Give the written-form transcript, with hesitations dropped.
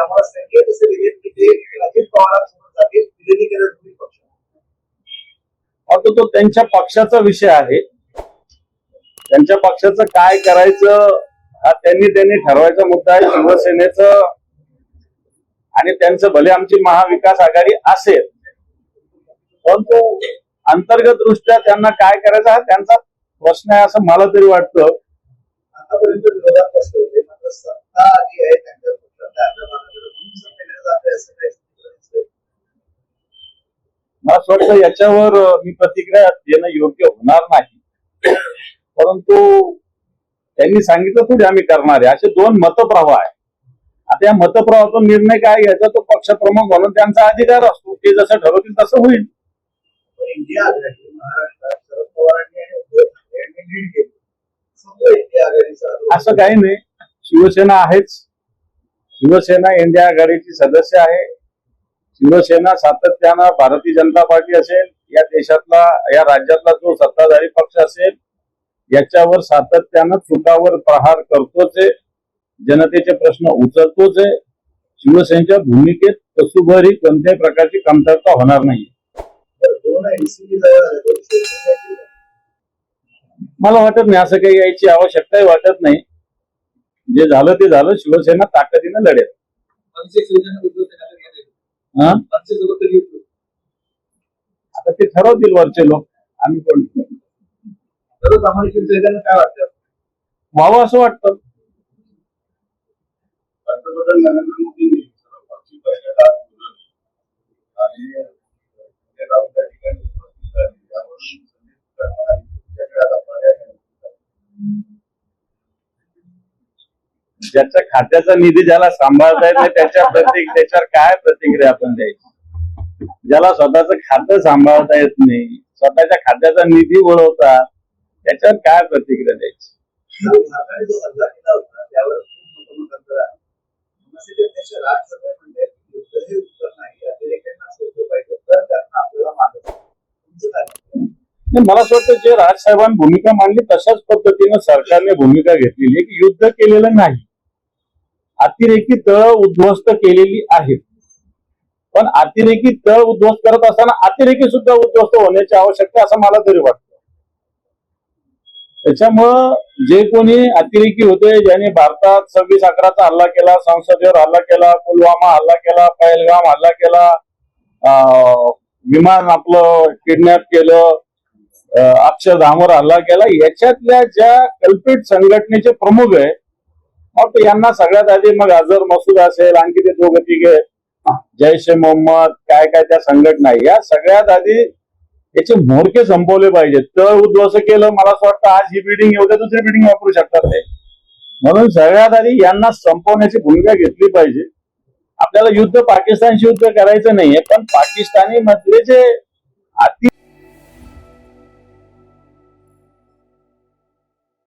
आम्हाला संकेत असे दिले की ते अजित पवारांसोबत जातील विलीनीकरण होईल पक्ष. आता तो त्यांच्या पक्षाचा विषय आहे. त्यांच्या पक्षाचं काय करायचं हा त्यांनी ठरवायचा मुद्दा आहे. शिवसेनेचं आणि त्यांचं भले आमची महाविकास आघाडी असेल, परंतु अंतर्गत दृष्ट्या त्यांना काय करायचं हा त्यांचा प्रश्न आहे असं मला तरी वाटतं. आतापर्यंत विरोधात कसं होते, मात्र सत्ता जी आहे त्यांच्या पक्षाच्या म्हणून सत्तेकडे जाते असं काही. मला असं वाटतं याच्यावर मी प्रतिक्रिया देणं योग्य होणार नाही. परंतु त्यांनी सांगितलं थोडी आम्ही करणार आहे. असे दोन मतप्रवाह आहे. आता या मतप्रवाहातून निर्णय काय घ्यायचा तो पक्षप्रमुख म्हणून त्यांचा अधिकार असतो. ते जसं ठरवतील तसं होईल. इंडिया आघाडी महाराष्ट्रात शरद पवारांनी आणि उद्धव ठाकरेंनी लीड केली. समजा इंडिया आघाडीचा असं काही नाही. शिवसेना आहेच. शिवसेना इंडिया आघाडीची सदस्य आहे. शिवसेना सातत्यानं भारतीय जनता पार्टी असेल, या देशातला या राज्यातला जो सत्ताधारी पक्ष असेल याच्यावर सातत्यानं चुकावर प्रहार करतोच आहे. जनतेचे प्रश्न उचलतोच आहे. शिवसेनेच्या भूमिकेत कसुभरी कोणत्याही प्रकारची कमतरता होणार नाही. मला वाटत नाही असं काही यायची आवश्यकताही वाटत नाही. जे झालं ते झालं. शिवसेना ताकदीनं लढेल. आता ते ठरवतील वरचे लोक. आम्ही कोण सर्वसामान्य काय वाटतं व्हावं असं वाटतं. पंतप्रधान नरेंद्र मोदींनी सर्वपक्षीय बैठका आणि राहुल त्या ठिकाणी उपस्थित झाले. ज्याच्या खात्याचा निधी ज्याला सांभाळता येत नाही त्याच्यावर काय प्रतिक्रिया आपण द्यायची. ज्याला स्वतःचं खातं सांभाळता येत नाही, स्वतःच्या खात्याचा निधी वळवतात, त्याच्यावर काय प्रतिक्रिया द्यायची. जो हल्ला केला होता त्यावर खूप मोठं राज्यसभा म्हणजे युद्धही उत्तर नाही, अतिरेक्यांना शोधलं पाहिजे तर त्यांना आपल्याला मागत. मला असं वाटतं जे राजसाहेबांनी भूमिका मांडली तशाच पद्धतीनं सरकारने भूमिका घेतलेली आहे की युद्ध केलेलं नाही, अतिरेकी तळ उद्ध्वस्त केलेली आहेत. पण अतिरेकी तळ उद्ध्वस्त करत असताना अतिरेकी सुद्धा उद्ध्वस्त होण्याची आवश्यकता असं मला तरी वाटतं. त्याच्यामुळं जे कोणी अतिरेकी होते, ज्यांनी भारतात 26/11चा हल्ला केला, संसदेवर हल्ला केला, पुलवामा हल्ला केला, पहलगाम हल्ला केला, विमान आपलं किडनॅप केलं, अक्षरधामवर हल्ला केला, याच्यातल्या ज्या कल्पित संघटनेचे प्रमुख आहे मग यांना सगळ्यात आधी मग अझर मसूद असेल, आणखी ते दोघं तिघे जैश ए मोहम्मद काय काय त्या संघटना, या सगळ्यात आधी याचे म्होरके संपवले पाहिजेत. तळ उद्ध्वस्त केलं, मला असं वाटतं आज ही बिल्डिंग उद्या दुसरी बिल्डिंग वापरू शकतात ते. म्हणून सगळ्यात आधी यांना संपवण्याची भूमिका घेतली पाहिजे. आपल्याला युद्ध पाकिस्तानशी युद्ध करायचं नाहीये, पण पाकिस्तानी मधले जे